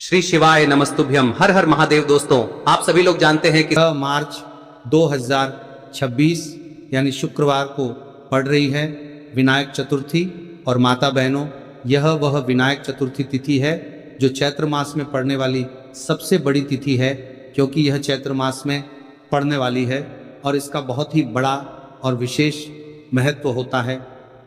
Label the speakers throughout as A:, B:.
A: श्री शिवाय नमस्तुभ्यम। हर हर महादेव। दोस्तों, आप सभी लोग जानते हैं कि
B: 6 मार्च 2026 यानी शुक्रवार को पड़ रही है विनायक चतुर्थी। और माता बहनों, यह वह विनायक चतुर्थी तिथि है जो चैत्र मास में पड़ने वाली सबसे बड़ी तिथि है, क्योंकि यह चैत्र मास में पड़ने वाली है और इसका बहुत ही बड़ा और विशेष महत्व होता है।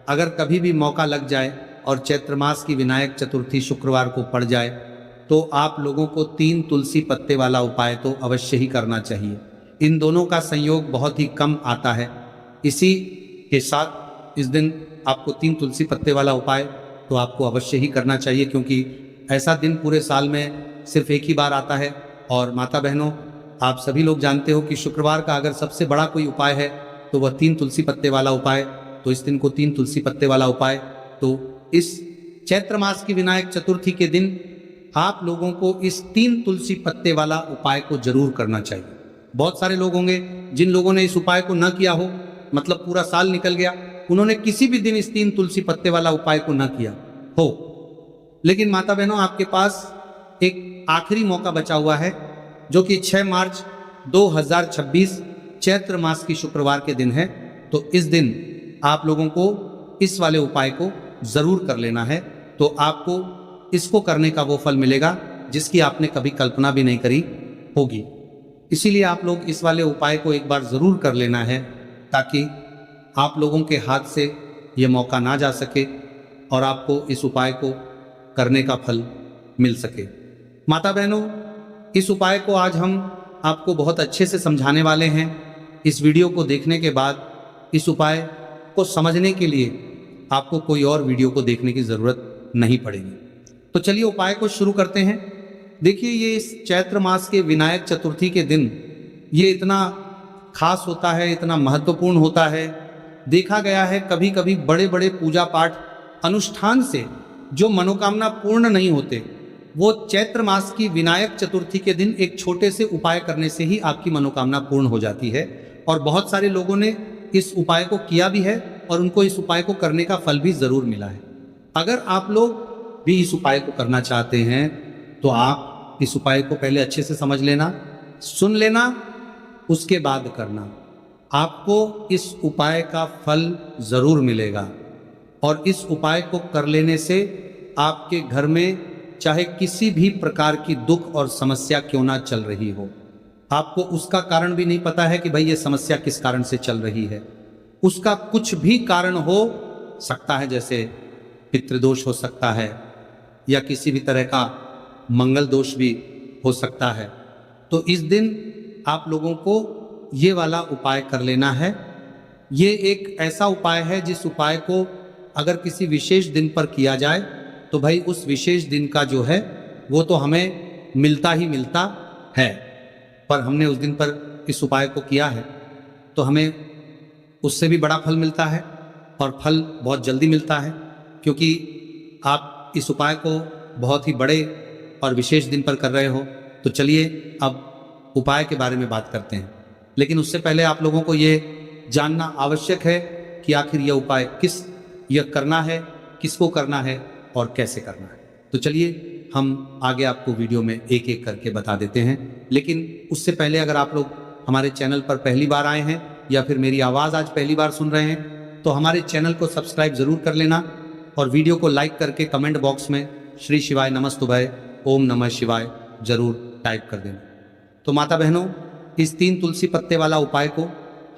B: अगर कभी भी मौका लग जाए और चैत्र मास की विनायक चतुर्थी शुक्रवार को पड़ जाए तो आप लोगों को 3 तुलसी पत्ते वाला उपाय तो अवश्य ही करना चाहिए। इन दोनों का संयोग बहुत ही कम आता है। इसी के साथ इस दिन आपको 3 तुलसी पत्ते वाला उपाय तो आपको अवश्य ही करना चाहिए, क्योंकि ऐसा दिन पूरे साल में सिर्फ एक ही बार आता है। और माता बहनों, आप सभी लोग जानते हो कि शुक्रवार का अगर सबसे बड़ा कोई उपाय है तो वह 3 तुलसी पत्ते वाला उपाय। तो इस दिन को 3 तुलसी पत्ते वाला उपाय, तो इस चैत्र मास की विनायक चतुर्थी के दिन आप लोगों को इस 3 तुलसी पत्ते वाला उपाय को जरूर करना चाहिए। बहुत सारे लोग होंगे जिन लोगों ने इस उपाय को न किया हो, मतलब पूरा साल निकल गया, उन्होंने किसी भी दिन इस 3 तुलसी पत्ते वाला उपाय को न किया हो। लेकिन माता बहनों, आपके पास एक आखिरी मौका बचा हुआ है, जो कि 6 मार्च 2026 चैत्र मास की शुक्रवार के दिन है। तो इस दिन आप लोगों को इस वाले उपाय को जरूर कर लेना है। तो आपको इसको करने का वो फल मिलेगा जिसकी आपने कभी कल्पना भी नहीं करी होगी। इसीलिए आप लोग इस वाले उपाय को एक बार जरूर कर लेना है, ताकि आप लोगों के हाथ से ये मौका ना जा सके और आपको इस उपाय को करने का फल मिल सके। माता बहनों, इस उपाय को आज हम आपको बहुत अच्छे से समझाने वाले हैं। इस वीडियो को देखने के बाद इस उपाय को समझने के लिए आपको कोई और वीडियो को देखने की ज़रूरत नहीं पड़ेगी। तो चलिए उपाय को शुरू करते हैं। देखिए, ये इस चैत्र मास के विनायक चतुर्थी के दिन ये इतना खास होता है, इतना महत्वपूर्ण होता है। देखा गया है कभी कभी बड़े बड़े पूजा पाठ अनुष्ठान से जो मनोकामना पूर्ण नहीं होते, वो चैत्र मास की विनायक चतुर्थी के दिन एक छोटे से उपाय करने से ही आपकी मनोकामना पूर्ण हो जाती है। और बहुत सारे लोगों ने इस उपाय को किया भी है और उनको इस उपाय को करने का फल भी ज़रूर मिला है। अगर आप लोग भी इस उपाय को करना चाहते हैं तो आप इस उपाय को पहले अच्छे से समझ लेना, सुन लेना, उसके बाद करना। आपको इस उपाय का फल ज़रूर मिलेगा। और इस उपाय को कर लेने से आपके घर में चाहे किसी भी प्रकार की दुख और समस्या क्यों ना चल रही हो, आपको उसका कारण भी नहीं पता है कि भाई ये समस्या किस कारण से चल रही है, उसका कुछ भी कारण हो सकता है। जैसे पितृदोष हो सकता है या किसी भी तरह का मंगल दोष भी हो सकता है। तो इस दिन आप लोगों को ये वाला उपाय कर लेना है। ये एक ऐसा उपाय है जिस उपाय को अगर किसी विशेष दिन पर किया जाए तो भाई उस विशेष दिन का जो है वो तो हमें मिलता ही मिलता है। पर हमने उस दिन पर इस उपाय को किया है तो हमें उससे भी बड़ा फल मिलता है, और फल बहुत जल्दी मिलता है, क्योंकि आप इस उपाय को बहुत ही बड़े और विशेष दिन पर कर रहे हो। तो चलिए अब उपाय के बारे में बात करते हैं। लेकिन उससे पहले आप लोगों को ये जानना आवश्यक है कि आखिर यह उपाय यह करना है, किसको करना है और कैसे करना है। तो चलिए हम आगे आपको वीडियो में एक एक करके बता देते हैं। लेकिन उससे पहले अगर आप लोग हमारे चैनल पर पहली बार आए हैं या फिर मेरी आवाज़ आज पहली बार सुन रहे हैं तो हमारे चैनल को सब्सक्राइब ज़रूर कर लेना और वीडियो को लाइक करके कमेंट बॉक्स में श्री शिवाय नमस्तुभय ओम नमः शिवाय जरूर टाइप कर देना। तो माता बहनों, इस 3 तुलसी पत्ते वाला उपाय को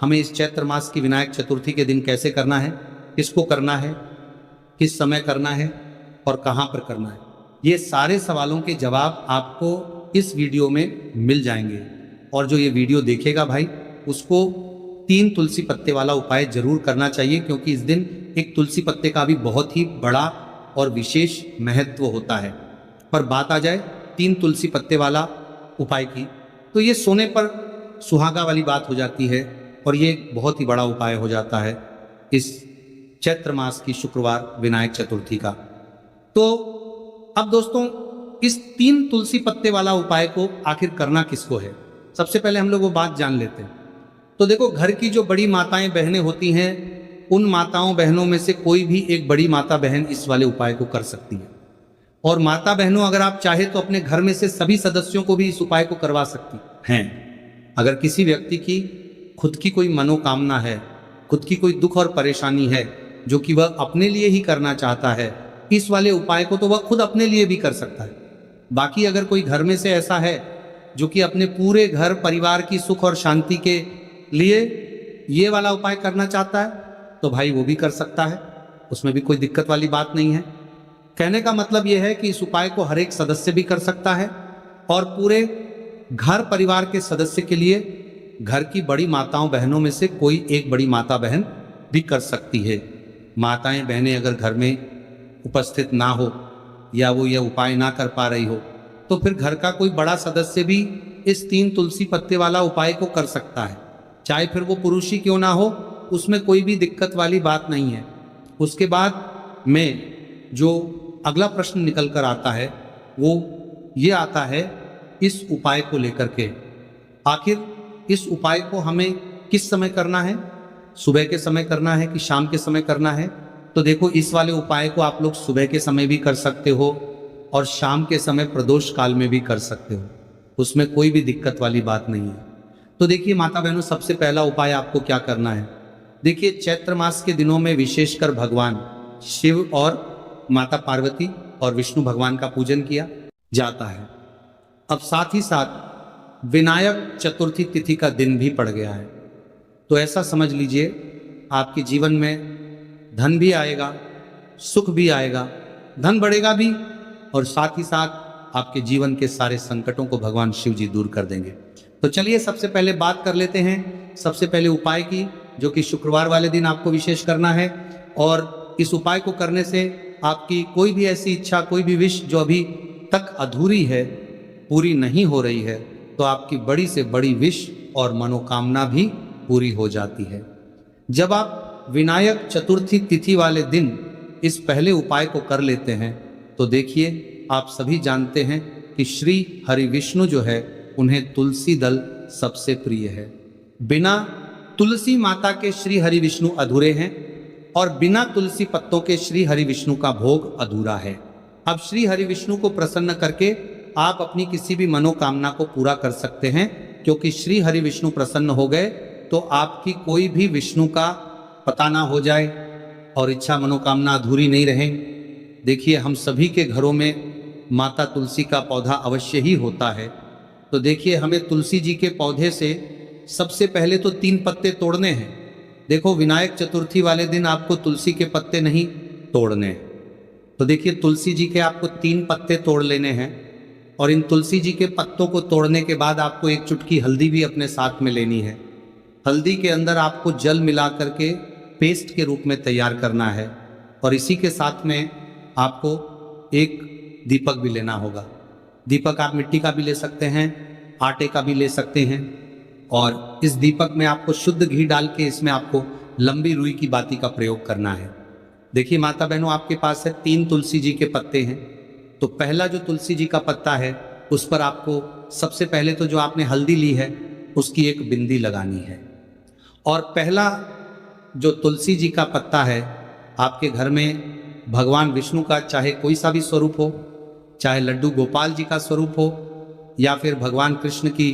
B: हमें इस चैत्र मास की विनायक चतुर्थी के दिन कैसे करना है, किसको करना है, किस समय करना है और कहाँ पर करना है, ये सारे सवालों के जवाब आपको इस वीडियो में मिल जाएंगे। और जो ये वीडियो देखेगा भाई, उसको 3 तुलसी पत्ते वाला उपाय जरूर करना चाहिए, क्योंकि इस दिन एक तुलसी पत्ते का भी बहुत ही बड़ा और विशेष महत्व होता है। पर बात आ जाए 3 तुलसी पत्ते वाला उपाय की, तो ये सोने पर सुहागा वाली बात हो जाती है और ये बहुत ही बड़ा उपाय हो जाता है इस चैत्र मास की शुक्रवार विनायक चतुर्थी का। तो अब दोस्तों, इस 3 तुलसी पत्ते वाला उपाय को आखिर करना किसको है, सबसे पहले हम लोग वो बात जान लेते हैं। तो देखो, घर की जो बड़ी माताएं बहनें होती हैं, उन माताओं बहनों में से कोई भी एक बड़ी माता बहन इस वाले उपाय को कर सकती है। और माता बहनों, अगर आप चाहे तो अपने घर में से सभी सदस्यों को भी इस उपाय को करवा सकती हैं। अगर किसी व्यक्ति की खुद की कोई मनोकामना है, खुद की कोई दुख और परेशानी है जो कि वह अपने लिए ही करना चाहता है, इस वाले उपाय को तो वह खुद अपने लिए भी कर सकता है। बाकी अगर कोई घर में से ऐसा है जो कि अपने पूरे घर परिवार की सुख और शांति के लिए ये वाला उपाय करना चाहता है, तो भाई वो भी कर सकता है, उसमें भी कोई दिक्कत वाली बात नहीं है। कहने का मतलब यह है कि इस उपाय को हर एक सदस्य भी कर सकता है और पूरे घर परिवार के सदस्य के लिए घर की बड़ी माताओं बहनों में से कोई एक बड़ी माता बहन भी कर सकती है। माताएं बहनें अगर घर में उपस्थित ना हो या वो यह उपाय ना कर पा रही हो, तो फिर घर का कोई बड़ा सदस्य भी इस 3 तुलसी पत्ते वाला उपाय को कर सकता है, चाहे फिर वो पुरुष ही क्यों ना हो, उसमें कोई भी दिक्कत वाली बात नहीं है। उसके बाद में जो अगला प्रश्न निकल कर आता है वो ये आता है इस उपाय को लेकर के, आखिर इस उपाय को हमें किस समय करना है, सुबह के समय करना है कि शाम के समय करना है। तो देखो, इस वाले उपाय को आप लोग सुबह के समय भी कर सकते हो और शाम के समय प्रदोष काल में भी कर सकते हो, उसमें कोई भी दिक्कत वाली बात नहीं है। तो देखिए माता बहनों, सबसे पहला उपाय आपको क्या करना है। देखिए, चैत्र मास के दिनों में विशेषकर भगवान शिव और माता पार्वती और विष्णु भगवान का पूजन किया जाता है। अब साथ ही साथ विनायक चतुर्थी तिथि का दिन भी पड़ गया है, तो ऐसा समझ लीजिए आपके जीवन में धन भी आएगा, सुख भी आएगा, धन बढ़ेगा भी, और साथ ही साथ आपके जीवन के सारे संकटों को भगवान शिव जी दूर कर देंगे। तो चलिए सबसे पहले बात कर लेते हैं सबसे पहले उपाय की, जो कि शुक्रवार वाले दिन आपको विशेष करना है। और इस उपाय को करने से आपकी कोई भी ऐसी इच्छा, कोई भी विश जो अभी तक अधूरी है, पूरी नहीं हो रही है, तो आपकी बड़ी से बड़ी विश और मनोकामना भी पूरी हो जाती है। जब आप विनायक चतुर्थी तिथि वाले दिन इस पहले उपाय को कर लेते हैं, तो देखिए आप सभी जानते हैं कि श्री हरि विष्णु जो है, उन्हें तुलसी दल सबसे प्रिय है। बिना तुलसी माता के श्री हरि विष्णु अधूरे हैं और बिना तुलसी पत्तों के श्री हरि विष्णु का भोग अधूरा है। अब श्री हरि विष्णु को प्रसन्न करके आप अपनी किसी भी मनोकामना को पूरा कर सकते हैं, क्योंकि श्री हरि विष्णु प्रसन्न हो गए तो आपकी कोई भी विष्णु का पता ना हो जाए और इच्छा मनोकामना अधूरी नहीं रहे। देखिए, हम सभी के घरों में माता तुलसी का पौधा अवश्य ही होता है। तो देखिए, हमें तुलसी जी के पौधे से सबसे पहले तो 3 पत्ते तोड़ने हैं। देखो, विनायक चतुर्थी वाले दिन आपको तुलसी के पत्ते नहीं तोड़ने, तो देखिए तुलसी जी के आपको 3 पत्ते तोड़ लेने हैं, और इन तुलसी जी के पत्तों को तोड़ने के बाद आपको 1 चुटकी हल्दी भी अपने साथ में लेनी है। हल्दी के अंदर आपको जल मिला करके पेस्ट के रूप में तैयार करना है, और इसी के साथ में आपको एक दीपक भी लेना होगा। दीपक आप मिट्टी का भी ले सकते हैं, आटे का भी ले सकते हैं, और इस दीपक में आपको शुद्ध घी डाल के इसमें आपको लंबी रुई की बाती का प्रयोग करना है। देखिए माता बहनों, आपके पास है 3 तुलसी जी के पत्ते हैं, तो पहला जो तुलसी जी का पत्ता है उस पर आपको सबसे पहले तो जो आपने हल्दी ली है उसकी एक बिंदी लगानी है। और पहला जो तुलसी जी का पत्ता है, आपके घर में भगवान विष्णु का चाहे कोई सा भी स्वरूप हो, चाहे लड्डू गोपाल जी का स्वरूप हो, या फिर भगवान कृष्ण की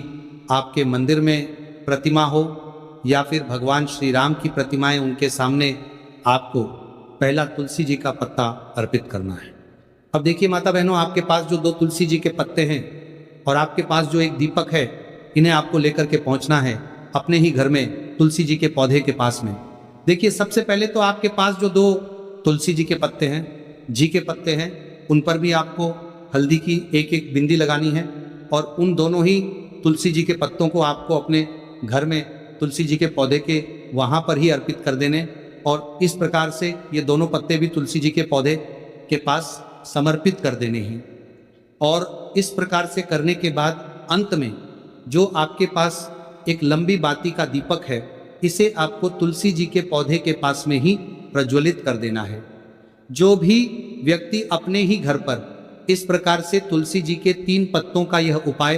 B: आपके मंदिर में प्रतिमा हो, या फिर भगवान श्री राम की प्रतिमाएं उनके सामने, आपको पहला तुलसी जी का पत्ता अर्पित करना है। अब देखिए माता बहनों, आपके पास जो 2 तुलसी जी के पत्ते हैं और आपके पास जो एक दीपक है, इन्हें आपको लेकर के पहुंचना है अपने ही घर में तुलसी जी के पौधे के पास में। देखिए सबसे पहले तो आपके पास जो 2 तुलसी जी के पत्ते हैं, जी के पत्ते हैं, उन पर भी आपको हल्दी की एक बिंदी लगानी है, और उन दोनों ही तुलसी जी के पत्तों को आपको अपने घर में तुलसी जी के पौधे के वहाँ पर ही अर्पित कर देने, और इस प्रकार से ये दोनों पत्ते भी तुलसी जी के पौधे के पास समर्पित कर देने हैं। और इस प्रकार से करने के बाद अंत में जो आपके पास एक लंबी बाती का दीपक है, इसे आपको तुलसी जी के पौधे के पास में ही प्रज्वलित कर देना है। जो भी व्यक्ति अपने ही घर पर इस प्रकार से तुलसी जी के 3 पत्तों का यह उपाय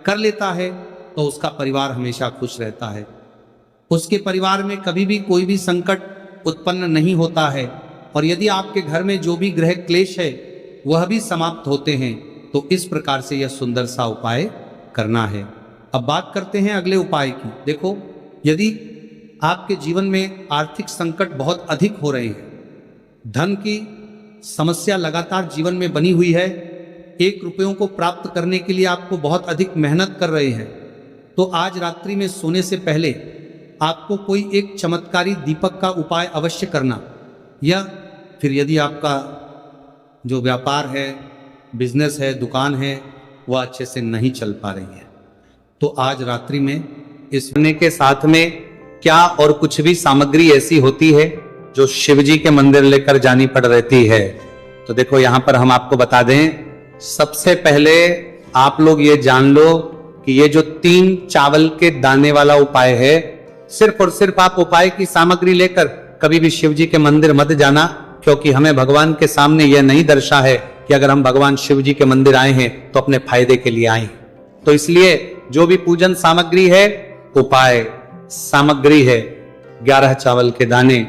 B: कर लेता है, तो उसका परिवार हमेशा खुश रहता है, उसके परिवार में कभी भी कोई भी संकट उत्पन्न नहीं होता है। और यदि आपके घर में जो भी ग्रह क्लेश है वह भी समाप्त होते हैं। तो इस प्रकार से यह सुंदर सा उपाय करना है। अब बात करते हैं अगले उपाय की। देखो, यदि आपके जीवन में आर्थिक संकट बहुत अधिक हो रहे हैं, धन की समस्या लगातार जीवन में बनी हुई है, 1 रुपयों को प्राप्त करने के लिए आपको बहुत अधिक मेहनत कर रहे हैं, तो आज रात्रि में सोने से पहले आपको कोई एक चमत्कारी दीपक का उपाय अवश्य करना। या फिर यदि आपका जो व्यापार है, बिजनेस है, दुकान है, वह अच्छे से नहीं चल पा रही है, तो आज रात्रि में इस
A: करने के साथ में क्या और कुछ भी सामग्री ऐसी होती है जो शिव जी के मंदिर लेकर जानी पड़ रहती है। तो देखो यहां पर हम आपको बता दें, सबसे पहले आप लोग ये जान लो कि ये जो 3 चावल के दाने वाला उपाय है, सिर्फ और सिर्फ आप उपाय की सामग्री लेकर कभी भी शिव जी के मंदिर मत जाना, क्योंकि हमें भगवान के सामने यह नहीं दर्शा है कि अगर हम भगवान शिव जी के मंदिर आए हैं तो अपने फायदे के लिए आए। तो इसलिए जो भी पूजन सामग्री है, उपाय सामग्री है 11 चावल के दाने,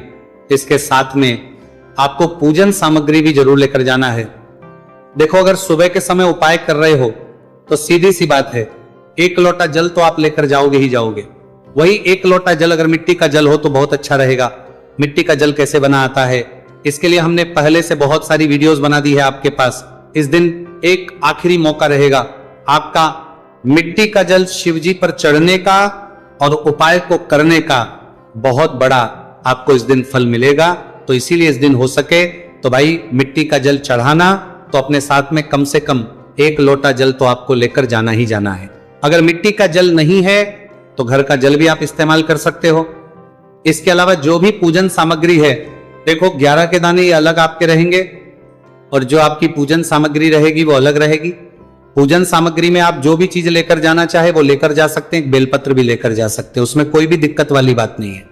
A: इसके साथ में आपको पूजन सामग्री भी जरूर लेकर जाना है। देखो, अगर सुबह के समय उपाय कर रहे हो तो सीधी सी बात है, 1 लोटा जल तो आप लेकर जाओगे ही जाओगे। वही 1 लोटा जल अगर मिट्टी का जल हो तो बहुत अच्छा रहेगा। मिट्टी का जल कैसे बना आता है, इसके लिए हमने पहले से बहुत सारी वीडियोस बना दी है आपके पास। इस दिन एक आखिरी मौका रहेगा आपका मिट्टी का जल शिव जी पर चढ़ने का और उपाय को करने का, बहुत बड़ा आपको इस दिन फल मिलेगा। तो इसीलिए इस दिन हो सके तो भाई मिट्टी का जल चढ़ाना, तो अपने साथ में कम से कम 1 लोटा जल तो आपको लेकर जाना ही जाना है। अगर मिट्टी का जल नहीं है तो घर का जल भी आप इस्तेमाल कर सकते हो। इसके अलावा जो भी पूजन सामग्री है, देखो 11 के दाने ये अलग आपके रहेंगे और जो आपकी पूजन सामग्री रहेगी वो अलग रहेगी। पूजन सामग्री में आप जो भी चीज लेकर जाना चाहे वो लेकर जा सकते हैं, बेलपत्र भी लेकर जा सकते हैं, उसमें कोई भी दिक्कत वाली बात नहीं है।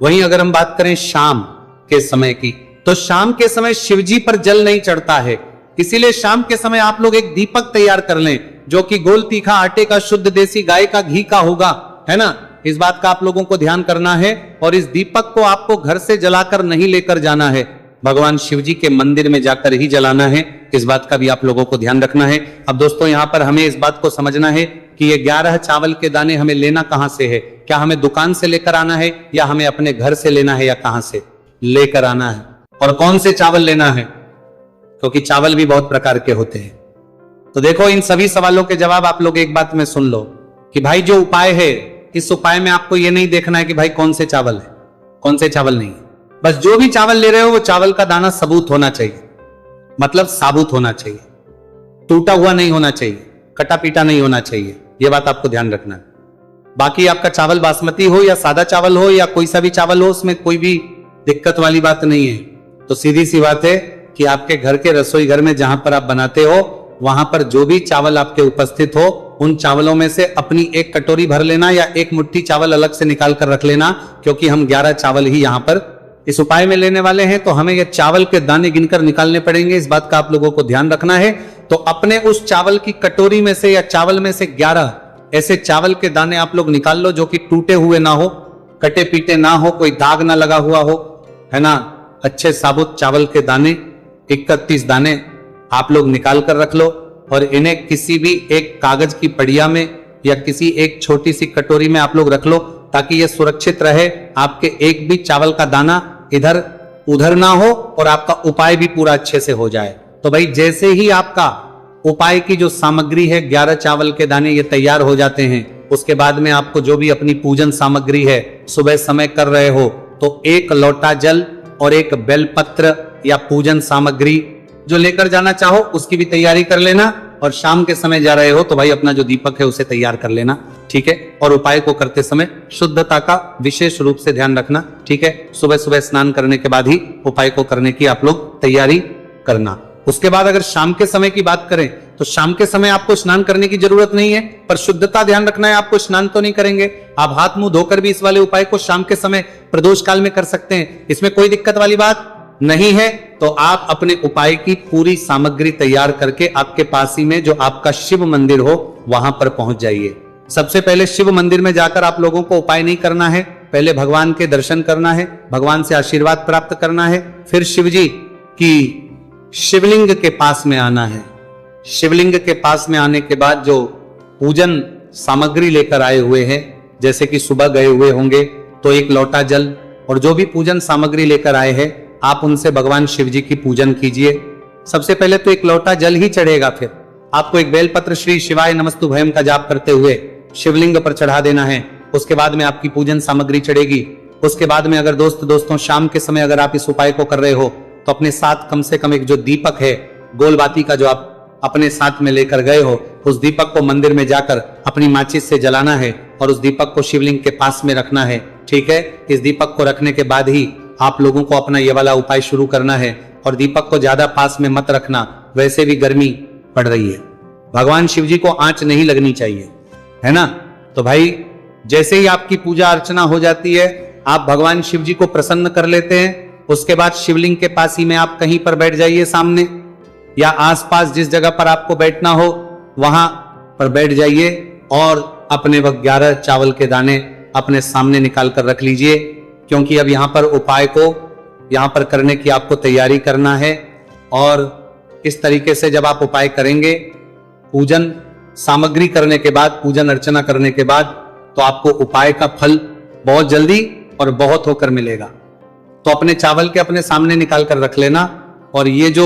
A: वहीं अगर हम बात करें शाम के समय की, तो शाम के समय शिवजी पर जल नहीं चढ़ता है, इसीलिए शाम के समय आप लोग एक दीपक तैयार कर लें जो कि गोल तीखा आटे का, शुद्ध देसी गाय का घी का होगा, है ना। इस बात का आप लोगों को ध्यान करना है। और इस दीपक को आपको घर से जलाकर नहीं लेकर जाना है, भगवान शिव जी के मंदिर में जाकर ही जलाना है। इस बात का भी आप लोगों को ध्यान रखना है। अब दोस्तों, यहां पर हमें इस बात को समझना है कि ये 11 चावल के दाने हमें लेना कहां से है। क्या हमें दुकान से लेकर आना है या हमें अपने घर से लेना है, या कहां से लेकर आना है, और कौन से चावल लेना है, क्योंकि चावल भी बहुत प्रकार के होते हैं। तो देखो, इन सभी सवालों के जवाब आप लोग एक बात में सुन लो कि भाई जो उपाय है, इस उपाय में आपको यह नहीं देखना है कि भाई कौन से चावल है, कौन से चावल नहीं है। बस जो भी चावल ले रहे हो वो चावल का दाना सबूत होना चाहिए, मतलब साबुत होना चाहिए, टूटा हुआ नहीं होना चाहिए, कटा पीटा नहीं होना चाहिए। यह बात आपको ध्यान रखना है। बाकी आपका चावल बासमती हो या सादा चावल हो या कोई सा भी चावल हो, उसमें कोई भी दिक्कत वाली बात नहीं है। तो सीधी सी बात है कि आपके घर के रसोई घर में जहां पर आप बनाते हो, वहां पर जो भी चावल आपके उपस्थित हो, उन चावलों में से अपनी 1 कटोरी भर लेना या 1 मुट्ठी चावल अलग से निकाल कर रख लेना, क्योंकि हम 11 चावल ही यहां पर इस उपाय में लेने वाले हैं। तो हमें ये चावल के दाने गिनकर निकालने पड़ेंगे, इस बात का आप लोगों को ध्यान रखना है। तो अपने उस चावल की कटोरी में से या चावल में से 11 ऐसे चावल के दाने आप लोग निकाल लो जो कि टूटे हुए ना हो, कटे पीटे ना हो, कोई दाग ना लगा हुआ हो, है ना। अच्छे साबुत चावल के दाने 31 दाने आप लोग निकाल कर रख लो और इन्हें किसी भी एक कागज की पड़िया में या किसी एक छोटी सी कटोरी में आप लोग रख लो, ताकि यह सुरक्षित रहे, आपके एक भी चावल का दाना इधर उधर ना हो और आपका उपाय भी पूरा अच्छे से हो जाए। तो भाई जैसे ही आपका उपाय की जो सामग्री है 11 चावल के दाने ये तैयार हो जाते हैं, उसके बाद में आपको जो भी अपनी पूजन सामग्री है सुबह समय कर रहे हो, तो 1 लोटा जल और 1 बेलपत्र या पूजन सामग्री जो लेकर जाना चाहो उसकी भी तैयारी कर लेना। और शाम के समय जा रहे हो तो भाई अपना जो दीपक है उसे तैयार कर लेना, ठीक है। और उपाय को करते समय शुद्धता का विशेष रूप से ध्यान रखना, ठीक है। सुबह सुबह स्नान करने के बाद ही उपाय को करने की आप लोग तैयारी करना। उसके बाद अगर शाम के समय की बात करें तो शाम के समय आपको स्नान करने की जरूरत नहीं है, पर शुद्धता ध्यान रखना है, आपको स्नान तो नहीं करेंगे। आप हाथ मुंह धोकर भी इस वाले उपाय को शाम के समय प्रदोष काल में कर सकते हैं, इसमें कोई दिक्कत वाली बात नहीं है। तो आप अपने उपाय की पूरी सामग्री तैयार करके आपके पास ही में जो आपका शिव मंदिर हो वहां पर पहुंच जाइए। सबसे पहले शिव मंदिर में जाकर आप लोगों को उपाय नहीं करना है, पहले भगवान के दर्शन करना है, भगवान से आशीर्वाद प्राप्त करना है, फिर शिव जी की शिवलिंग के पास में आना है। शिवलिंग के पास में आने के बाद जो पूजन सामग्री लेकर आए हुए हैं, जैसे कि सुबह गए हुए होंगे तो एक लोटा जल और जो भी पूजन सामग्री लेकर आए हैं आप उनसे भगवान शिव जी की पूजन कीजिए। सबसे पहले तो एक लोटा जल ही चढ़ेगा, फिर आपको एक बेलपत्र श्री शिवाय नमस्तुभयम का जाप करते हुए शिवलिंग पर चढ़ा देना है। उसके बाद में आपकी पूजन सामग्री चढ़ेगी। उसके बाद में अगर दोस्तों शाम के समय अगर आप इस उपाय को कर रहे हो तो अपने साथ कम से कम एक जो दीपक है गोल बाती का जो आप अपने साथ में लेकर गए हो, उस दीपक को मंदिर में जाकर अपनी माचिस से जलाना है और उस दीपक को शिवलिंग के पास में रखना है। ठीक है, इस दीपक को रखने के बाद ही आप लोगों को अपना ये वाला उपाय शुरू करना है और दीपक को ज्यादा पास में मत रखना, वैसे भी गर्मी पड़ रही है। भगवान शिव जी को आंच नहीं लगनी चाहिए, है ना। तो भाई जैसे ही आपकी पूजा अर्चना हो जाती है आप भगवान शिव जी को प्रसन्न कर लेते हैं। उसके बाद शिवलिंग के पास ही में आप कहीं पर बैठ जाइए, सामने या आसपास जिस जगह पर आपको बैठना हो वहां पर बैठ जाइए और अपने वह 11 चावल के दाने अपने सामने निकाल कर रख लीजिए, क्योंकि अब यहां पर उपाय को यहां पर करने की आपको तैयारी करना है। और इस तरीके से जब आप उपाय करेंगे, पूजन सामग्री करने के बाद, पूजन अर्चना करने के बाद, तो आपको उपाय का फल बहुत जल्दी और बहुत होकर मिलेगा। तो अपने चावल के अपने सामने निकाल कर रख लेना। और ये जो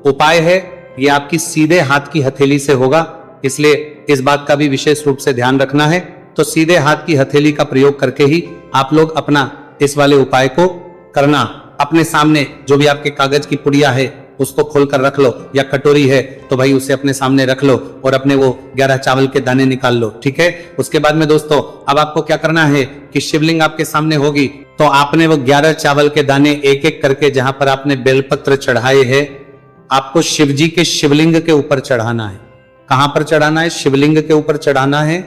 A: उपाय है ये आपकी सीधे हाथ की हथेली से होगा, इसलिए इस बात का भी विशेष रूप से ध्यान रखना है। तो सीधे हाथ की हथेली का प्रयोग करके ही आप लोग अपना इस वाले उपाय को करना। अपने सामने जो भी आपके कागज की पुड़िया है उसको खोलकर रख लो, या कटोरी है तो भाई उसे अपने सामने रख लो और अपने वो 11 चावल के दाने निकाल लो। ठीक है, उसके बाद में दोस्तों अब आपको क्या करना है कि शिवलिंग आपके सामने होगी तो आपने वो 11 चावल के दाने एक एक करके जहां पर आपने बेलपत्र चढ़ाए हैं आपको शिव जी के शिवलिंग के ऊपर चढ़ाना है। कहां पर चढ़ाना है? शिवलिंग के ऊपर चढ़ाना है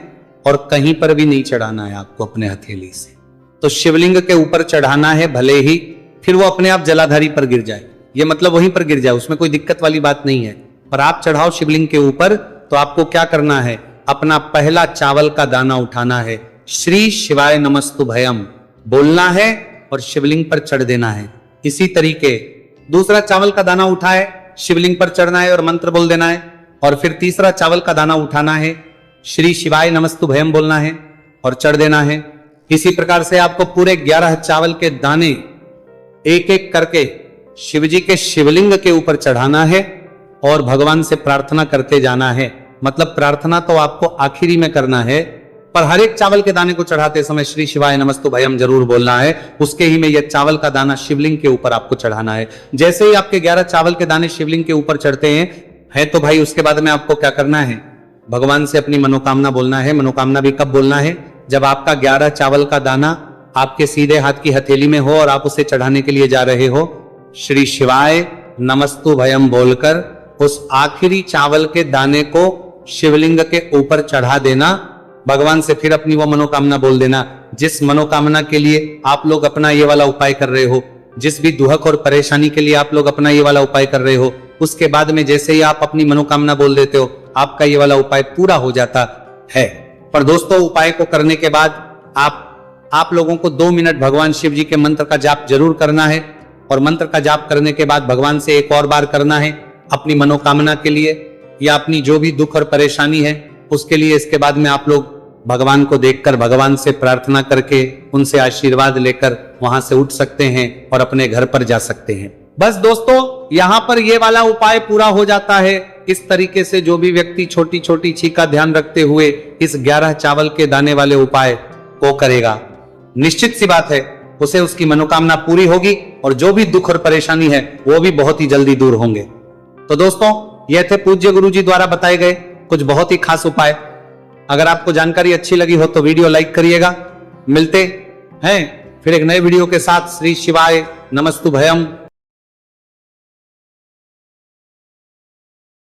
A: और कहीं पर भी नहीं चढ़ाना है आपको अपने हथेली से। तो शिवलिंग के ऊपर चढ़ाना है, भले ही फिर वो अपने आप जलाधारी पर गिर जाए, ये मतलब वहीं पर गिर जाए, उसमें कोई दिक्कत वाली बात नहीं है। पर आप चढ़ाओ शिवलिंग के ऊपर तो आपको क्या करना है, अपना पहला चावल का दाना उठाना है, श्री शिवाय नमस्तुभयम बोलना है और शिवलिंग पर चढ़ देना है। इसी तरीके दूसरा चावल का दाना उठाए, शिवलिंग पर चढ़ना है और मंत्र बोल देना है। और फिर तीसरा चावल का दाना उठाना है, श्री शिवाय नमस्तुभयम बोलना है और चढ़ देना है। इसी प्रकार से आपको पूरे 11 चावल के दाने एक एक करके शिव जी के शिवलिंग के ऊपर चढ़ाना है और भगवान से प्रार्थना करते जाना है। मतलब प्रार्थना तो आपको आखिरी में करना है, पर हर एक चावल के दाने को चढ़ाते समय श्री शिवाय नमस्तुभयम जरूर बोलना है। उसके ही में यह चावल का दाना शिवलिंग के ऊपर आपको चढ़ाना है। जैसे ही आपके 11 चावल के दाने शिवलिंग के ऊपर चढ़ते हैं तो भाई उसके बाद में आपको क्या करना है, भगवान से अपनी मनोकामना बोलना है। मनोकामना भी कब बोलना है? जब आपका 11 चावल का दाना आपके सीधे हाथ की हथेली में हो और आप उसे चढ़ाने के लिए जा रहे हो, श्री शिवाय नमस्तुभयम बोलकर उस आखिरी चावल के दाने को शिवलिंग के ऊपर चढ़ा देना। भगवान से फिर अपनी वो मनोकामना बोल देना जिस मनोकामना के लिए आप लोग अपना ये वाला उपाय कर रहे हो, जिस भी दुहक और परेशानी के लिए आप लोग अपना ये वाला उपाय कर रहे हो। उसके बाद में जैसे ही आप अपनी मनोकामना बोल देते हो आपका ये वाला उपाय पूरा हो जाता है। पर दोस्तों उपाय को करने के बाद आप लोगों को 2 मिनट भगवान शिव जी के मंत्र का जाप जरूर करना है। और मंत्र का जाप करने के बाद भगवान से एक और बार करना है अपनी मनोकामना के लिए या अपनी जो भी दुख और परेशानी है उसके लिए। इसके बाद में आप लोग भगवान को देखकर, भगवान से प्रार्थना करके, उनसे आशीर्वाद लेकर वहां से उठ सकते हैं और अपने घर पर जा सकते हैं। बस दोस्तों यहाँ पर ये वाला उपाय पूरा हो जाता है। इस तरीके से जो भी व्यक्ति छोटी छोटी चीज का ध्यान रखते हुए इस 11 चावल के दाने वाले उपाय को करेगा, निश्चित सी बात है उसे उसकी मनोकामना पूरी होगी और जो भी दुख और परेशानी है वो भी बहुत ही जल्दी दूर होंगे। तो दोस्तों ये थे पूज्य गुरु जी द्वारा बताए गए कुछ बहुत ही खास उपाय। अगर आपको जानकारी अच्छी लगी हो तो वीडियो लाइक करिएगा। मिलते हैं फिर एक नए वीडियो के साथ। श्री शिवाय नमस्तुभयम।